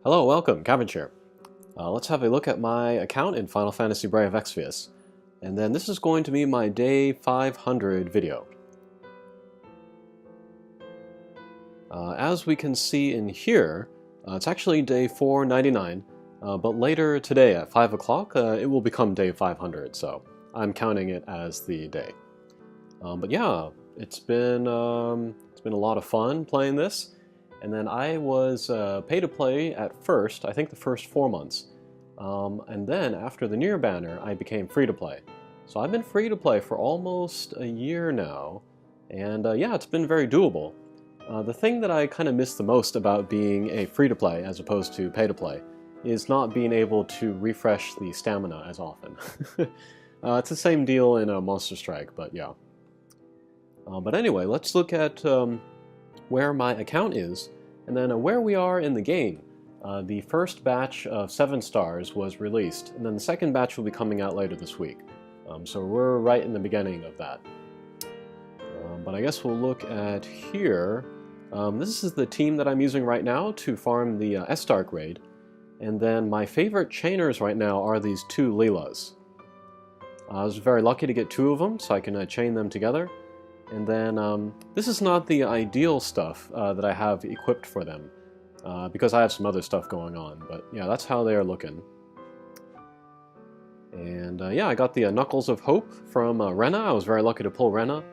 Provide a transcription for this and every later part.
Hello, welcome, Cabbage here. Let's have a look at my account in Final Fantasy Brave Exvius. And then this is going to be my day 500 video. As we can see in here, it's actually day 499, but later today at 5 o'clock it will become day 500, so I'm counting it as the day. But yeah, it's been a lot of fun playing this. And then I was pay-to-play at first, I think the first 4 months. And then after the New Year banner, I became free-to-play. So I've been free-to-play for almost a year now. And yeah, it's been very doable. The thing that I kind of miss the most about being a free-to-play as opposed to pay-to-play is not being able to refresh the stamina as often. It's the same deal in Monster Strike, but yeah. But anyway, let's look at where my account is, and then where we are in the game. The first batch of 7 stars was released, and then the second batch will be coming out later this week. So we're right in the beginning of that. But I guess we'll look at here. This is the team that I'm using right now to farm the S-Dark raid, and then my favorite chainers right now are these 2 Leelas. I was very lucky to get 2 of them, so I can chain them together. And then, this is not the ideal stuff that I have equipped for them, because I have some other stuff going on, but yeah, that's how they are looking. And yeah, I got the Knuckles of Hope from Rena. I was very lucky to pull Rena.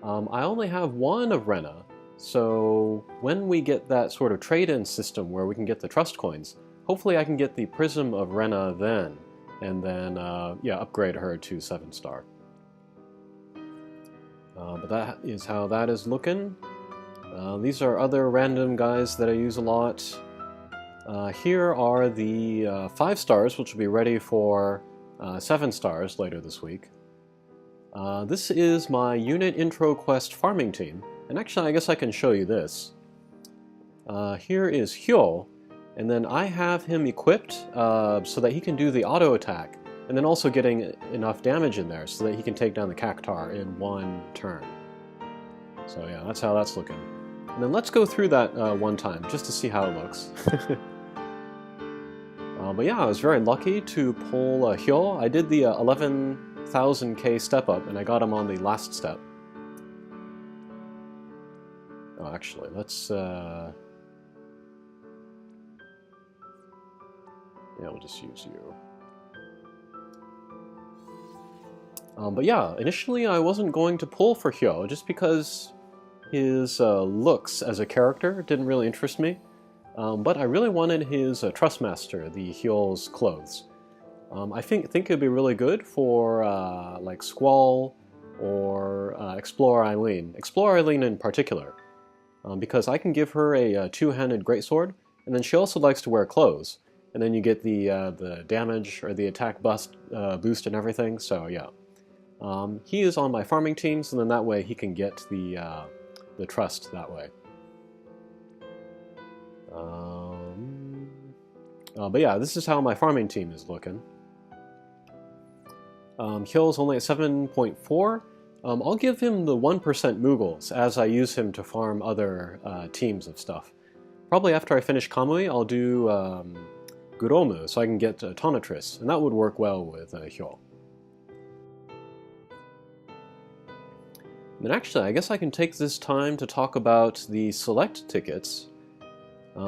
I only have 1 of Rena, so when we get that sort of trade-in system where we can get the trust coins, hopefully I can get the Prism of Rena then, and then, yeah, upgrade her to 7-star. But that is how that is looking. These are other random guys that I use a lot. Here are the 5 stars, which will be ready for 7 stars later this week. This is my unit intro quest farming team, and actually I guess I can show you this. Here is Hyo, and then I have him equipped so that he can do the auto attack, and then also getting enough damage in there so that he can take down the Cactuar in 1 turn. So yeah, that's how that's looking. And then let's go through that one time, just to see how it looks. But yeah, I was very lucky to pull Hyo. I did the 11,000k step up, and I got him on the last step. Oh, actually, let's... yeah, we'll just use you. But yeah, initially I wasn't going to pull for Hyo, just because his looks as a character didn't really interest me. But I really wanted his Trustmaster, the Hyo's clothes. I think it'd be really good for like Squall or Explorer Eileen. Explorer Eileen in particular, because I can give her a 2-handed greatsword, and then she also likes to wear clothes. And then you get the damage or the attack boost and everything, so yeah. He is on my farming team, so then that way he can get the trust that way. But yeah, this is how my farming team is looking. Hyo's only at 7.4. I'll give him the 1% Moogles as I use him to farm other teams of stuff. Probably after I finish Kamui, I'll do Guromu so I can get Tonatrus, and that would work well with Hyo. And actually, I guess I can take this time to talk about the select tickets,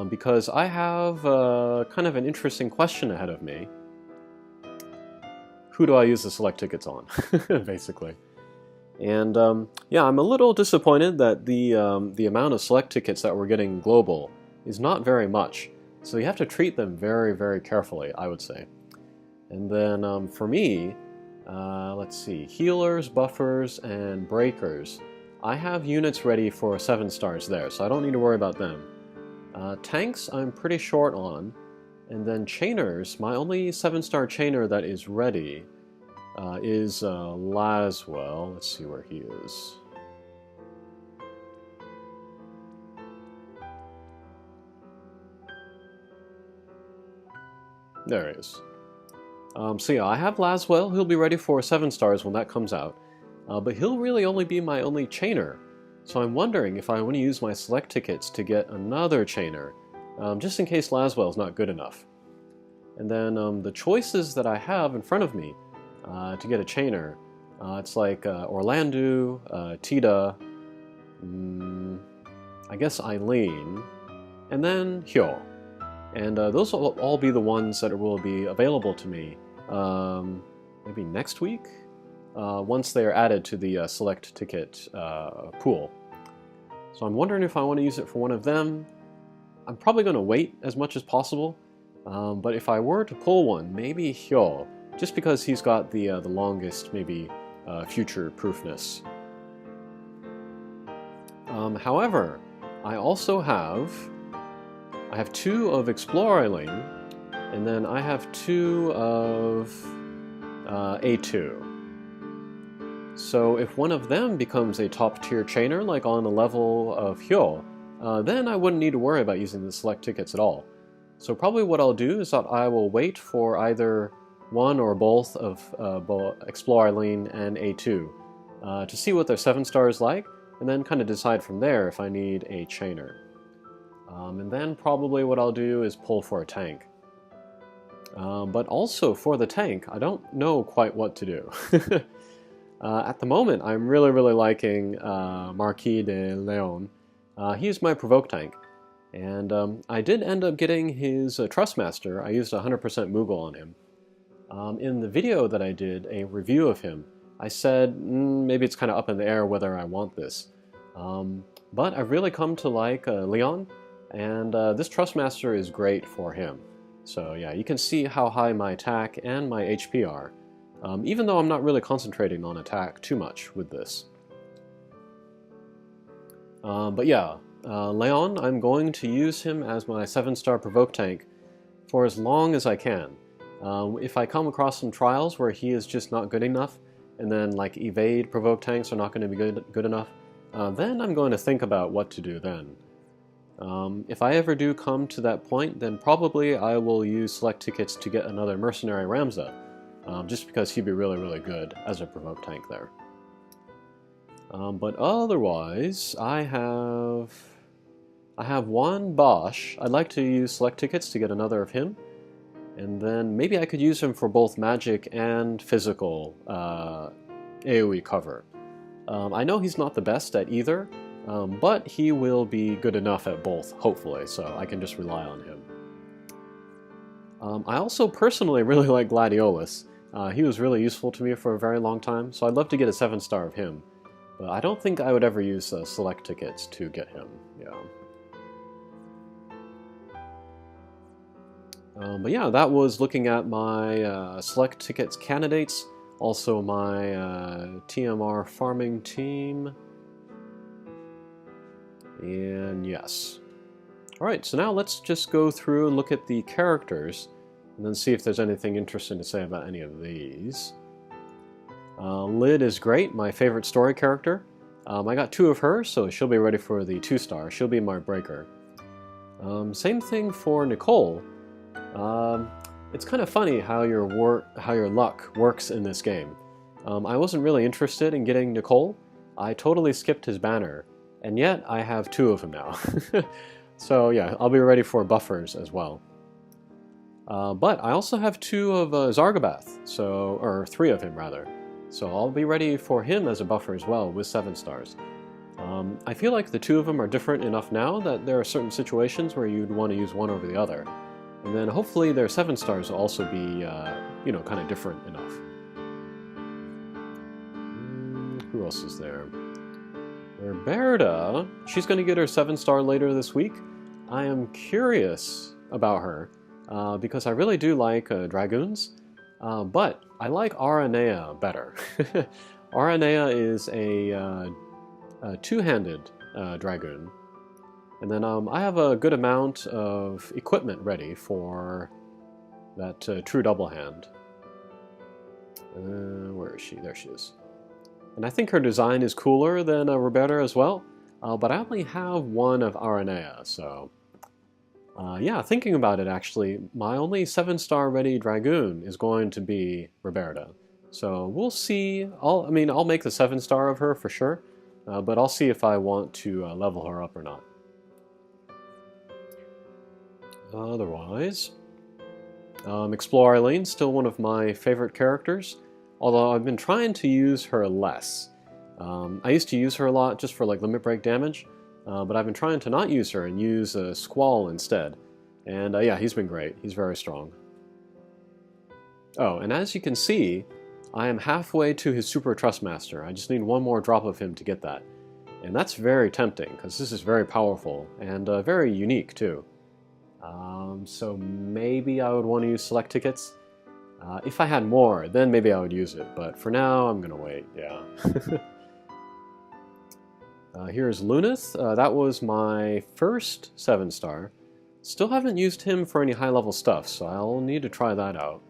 because I have kind of an interesting question ahead of me. Who do I use the select tickets on, basically? And yeah, I'm a little disappointed that the amount of select tickets that we're getting global is not very much. So you have to treat them very, very carefully, I would say. And then for me, let's see, healers, buffers, and breakers. I have units ready for 7 stars there, so I don't need to worry about them. Tanks I'm pretty short on, and then chainers, my only 7-star chainer that is ready is Laswell. Let's see where he is. There he is. So yeah, I have Laswell. He'll be ready for 7 stars when that comes out. But he'll really only be my only chainer. So I'm wondering if I want to use my select tickets to get another chainer just in case Laswell's not good enough. And then the choices that I have in front of me to get a chainer, it's like Orlando, Tita, I guess Eileen, and then Hyo. And those will all be the ones that will be available to me maybe next week, once they are added to the select ticket pool. So I'm wondering if I want to use it for one of them. I'm probably going to wait as much as possible, but if I were to pull one, maybe Hyo, just because he's got the longest, maybe, future-proofness. However, I also have 2 of Explore Eileen, and then I have 2 of A2. So if one of them becomes a top-tier chainer, like on the level of Hyo, then I wouldn't need to worry about using the select tickets at all. So probably what I'll do is that I will wait for either one or both of Explore Eileen and A2 to see what their 7-star is like, and then kind of decide from there if I need a chainer. And then probably what I'll do is pull for a tank. But also for the tank, I don't know quite what to do. At the moment, I'm really liking Marquis de Leon. He's my provoke tank. And I did end up getting his Trustmaster. I used 100% Moogle on him. In the video that I did, a review of him, I said maybe it's kind of up in the air whether I want this. But I've really come to like Leon, and this Trustmaster is great for him. So yeah, you can see how high my attack and my HP are, even though I'm not really concentrating on attack too much with this. But yeah, Leon, I'm going to use him as my 7-star provoke tank for as long as I can. If I come across some trials where he is just not good enough, and then like evade provoke tanks are not going to be good enough, then I'm going to think about what to do then. If I ever do come to that point, then probably I will use select tickets to get another Mercenary Ramza, just because he'd be really good as a provoke tank there. But otherwise, I have one Bosch. I'd like to use select tickets to get another of him, and then maybe I could use him for both magic and physical AoE cover. I know he's not the best at either, but he will be good enough at both, hopefully, so I can just rely on him. I also personally really like Gladiolus. He was really useful to me for a very long time, so I'd love to get a 7-star of him. But I don't think I would ever use select tickets to get him, yeah. But yeah, that was looking at my select tickets candidates, also my TMR farming team. And yes. Alright, so now let's just go through and look at the characters, and then see if there's anything interesting to say about any of these. Lid is great, my favorite story character. I got 2 of her, so she'll be ready for the 2-star. She'll be my breaker. Same thing for Nicole. It's kind of funny how your luck works in this game. I wasn't really interested in getting Nicole. I totally skipped his banner, and yet I have 2 of him now. So yeah, I'll be ready for buffers as well. But I also have 2 of Zargabath, or 3 of him rather. So I'll be ready for him as a buffer as well with 7 stars. I feel like the 2 of them are different enough now that there are certain situations where you'd want to use one over the other. And then hopefully their 7 stars will also be, kind of different enough. Who else is there? Roberta, she's going to get her 7-star later this week. I am curious about her, because I really do like Dragoons, but I like Aranea better. Aranea is a 2-handed Dragoon. And then I have a good amount of equipment ready for that true double hand. Where is she? There she is. And I think her design is cooler than Roberta as well, but I only have 1 of Aranea, so... yeah, thinking about it actually, my only 7-star ready Dragoon is going to be Roberta. So we'll see. I'll make the 7-star of her for sure, but I'll see if I want to level her up or not. Otherwise, Explore Eileen, still one of my favorite characters, although I've been trying to use her less. I used to use her a lot just for like limit break damage, but I've been trying to not use her and use Squall instead. And yeah, he's been great. He's very strong. Oh, and as you can see, I am halfway to his Super Trustmaster. I just need one more drop of him to get that. And that's very tempting, because this is very powerful, and very unique too. So maybe I would want to use select tickets. If I had more, then maybe I would use it, but for now, I'm gonna wait, yeah. Here's Lunith. That was my first 7-star. Still haven't used him for any high-level stuff, so I'll need to try that out.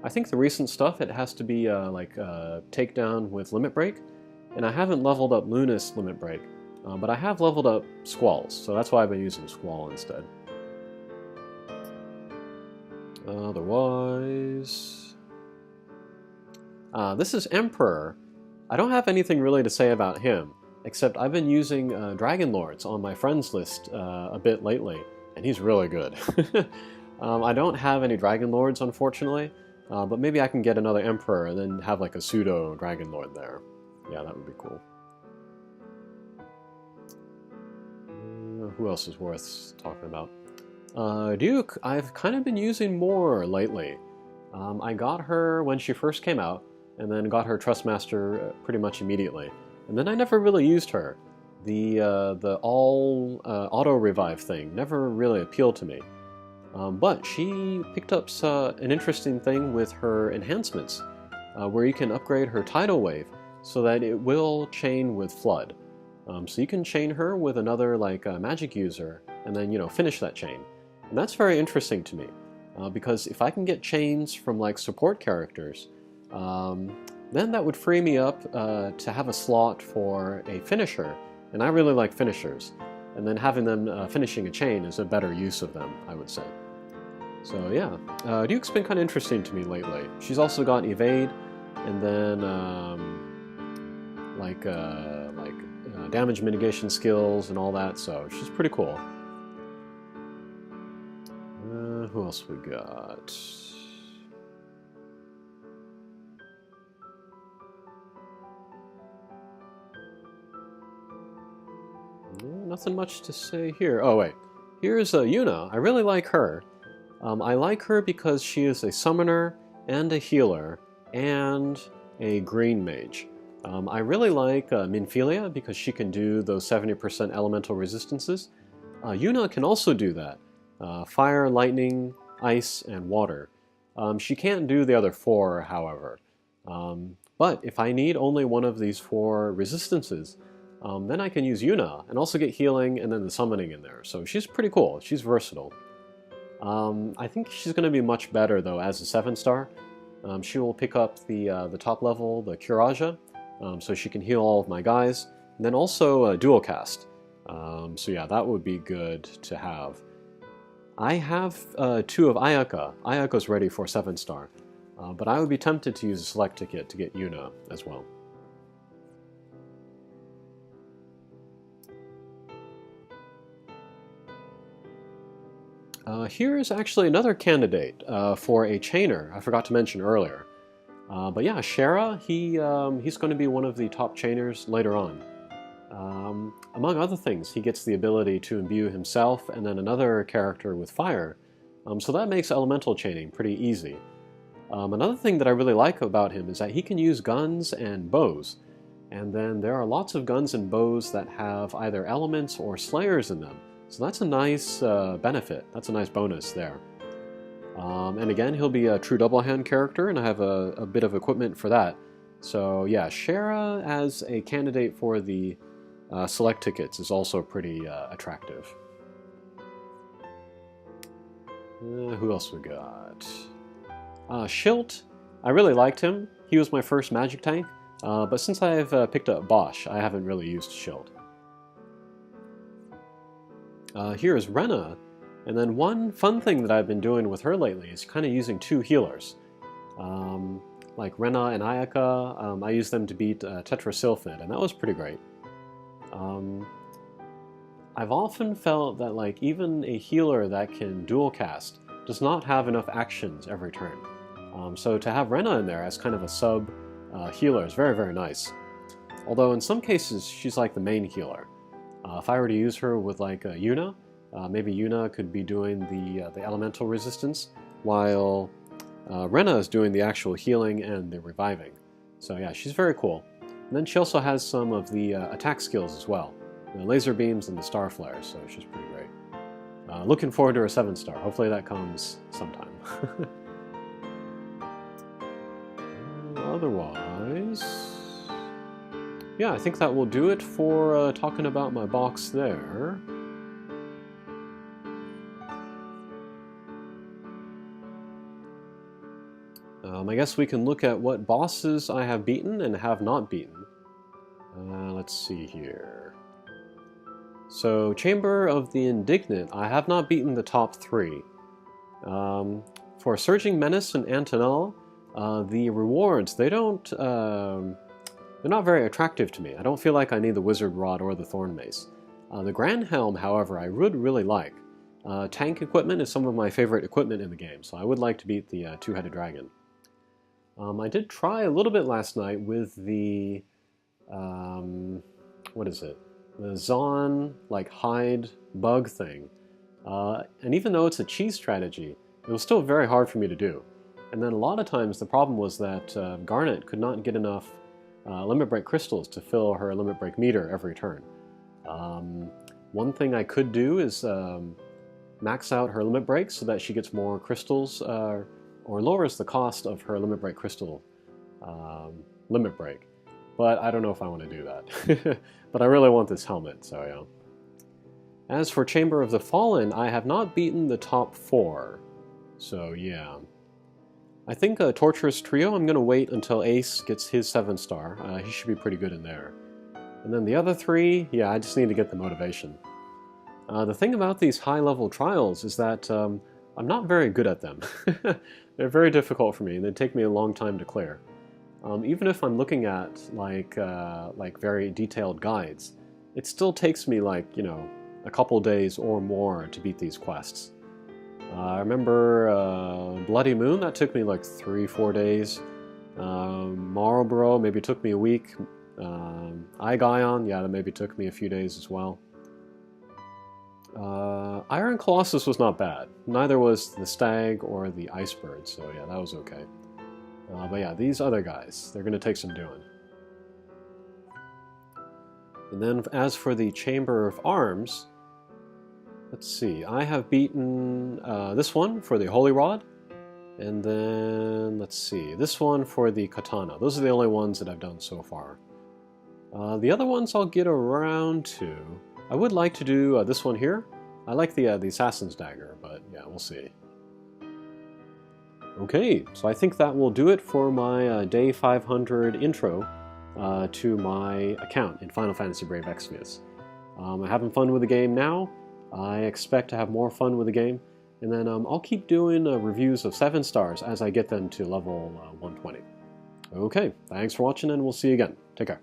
I think the recent stuff, it has to be like takedown with limit break, and I haven't leveled up Lunith's limit break, but I have leveled up Squall's, so that's why I've been using Squall instead. Otherwise... this is Emperor. I don't have anything really to say about him, except I've been using Dragon Lords on my friends list a bit lately, and he's really good. I don't have any Dragon Lords, unfortunately, but maybe I can get another Emperor and then have like a pseudo Dragon Lord there. Yeah, that would be cool. Who else is worth talking about? Duke, I've kind of been using more lately. I got her when she first came out, and then got her Trustmaster pretty much immediately. And then I never really used her. The all auto revive thing never really appealed to me. But she picked up an interesting thing with her enhancements, where you can upgrade her tidal wave so that it will chain with Flood. So you can chain her with another like magic user, and then finish that chain. And that's very interesting to me, because if I can get chains from like support characters, then that would free me up to have a slot for a finisher, and I really like finishers. And then having them finishing a chain is a better use of them, I would say. So yeah, Duke's been kind of interesting to me lately. She's also got evade, and then damage mitigation skills and all that. So she's pretty cool. Who else we got? Nothing much to say here. Oh wait, here's Yuna. I really like her. I like her because she is a summoner and a healer and a green mage. I really like Minfilia because she can do those 70% elemental resistances. Yuna can also do that. Fire, lightning, ice, and water. She can't do the other 4, however. But if I need only one of these 4 resistances, then I can use Yuna and also get healing and then the summoning in there. So she's pretty cool. She's versatile. I think she's going to be much better though as a 7-star. She will pick up the top level, the Curaja, so she can heal all of my guys, and then also dual cast. So yeah, that would be good to have. I have 2 of Ayaka. Ayaka's ready for 7-star, but I would be tempted to use a select ticket to get Yuna as well. Here's actually another candidate for a chainer I forgot to mention earlier. But yeah, Shara, he's going to be one of the top chainers later on. Among other things, he gets the ability to imbue himself and then another character with fire, so that makes elemental chaining pretty easy. Another thing that I really like about him is that he can use guns and bows, and then there are lots of guns and bows that have either elements or slayers in them, so that's a nice benefit, that's a nice bonus there. And again, he'll be a true double-hand character, and I have a bit of equipment for that. So yeah, Shara as a candidate for the select tickets is also pretty attractive. Who else we got? Schilt, I really liked him. He was my first magic tank, but since I've picked up Bosch, I haven't really used Schilt. Here is Rena, and then one fun thing that I've been doing with her lately is kind of using 2 healers. Like Rena and Ayaka, I used them to beat Tetrasilphid, and that was pretty great. I've often felt that like even a healer that can dual cast does not have enough actions every turn. So to have Rena in there as kind of a sub healer is very, very nice. Although in some cases she's like the main healer. If I were to use her with like Yuna, maybe Yuna could be doing the elemental resistance, while Rena is doing the actual healing and the reviving. So yeah, she's very cool. And then she also has some of the attack skills as well. The laser beams and the star flares, so she's pretty great. Looking forward to her 7-star. Hopefully that comes sometime. Otherwise, yeah, I think that will do it for talking about my box there. I guess we can look at what bosses I have beaten and have not beaten. Let's see here. So, Chamber of the Indignant, I have not beaten the top 3. For Surging Menace and Antonella, the rewards, they're not very attractive to me. I don't feel like I need the Wizard Rod or the Thorn Mace. The Grand Helm, however, I would really like. Tank equipment is some of my favorite equipment in the game, so I would like to beat the Two-Headed Dragon. I did try a little bit last night with the, what is it? The Zon, like, hide bug thing. And even though it's a cheese strategy, it was still very hard for me to do. And then a lot of times the problem was that Garnet could not get enough limit break crystals to fill her limit break meter every turn. One thing I could do is max out her limit break so that she gets more crystals, or lowers the cost of her limit break crystal limit break. But I don't know if I want to do that. But I really want this helmet, so yeah. As for Chamber of the Fallen, I have not beaten the top 4. So yeah. I think Torturous Trio, I'm going to wait until Ace gets his 7-star. He should be pretty good in there. And then the other 3, yeah, I just need to get the motivation. The thing about these high-level trials is that I'm not very good at them. They're very difficult for me, and they take me a long time to clear. Even if I'm looking at like very detailed guides, it still takes me like, you know, a couple days or more to beat these quests. I remember Bloody Moon, that took me like 3-4 days. Marlborough maybe took me a week. Aigion, yeah, that maybe took me a few days as well. Iron Colossus was not bad. Neither was the Stag or the Icebird, so yeah, that was okay. But yeah, these other guys, they're going to take some doing. And then as for the Chamber of Arms, let's see, I have beaten this one for the Holy Rod, and then, let's see, this one for the Katana. Those are the only ones that I've done so far. The other ones I'll get around to. I would like to do this one here. I like the Assassin's Dagger, but yeah, we'll see. Okay, so I think that will do it for my day 500 intro to my account in Final Fantasy Brave Exvius. I'm having fun with the game now. I expect to have more fun with the game, and then I'll keep doing reviews of 7-stars as I get them to level 120. Okay, thanks for watching, and we'll see you again. Take care.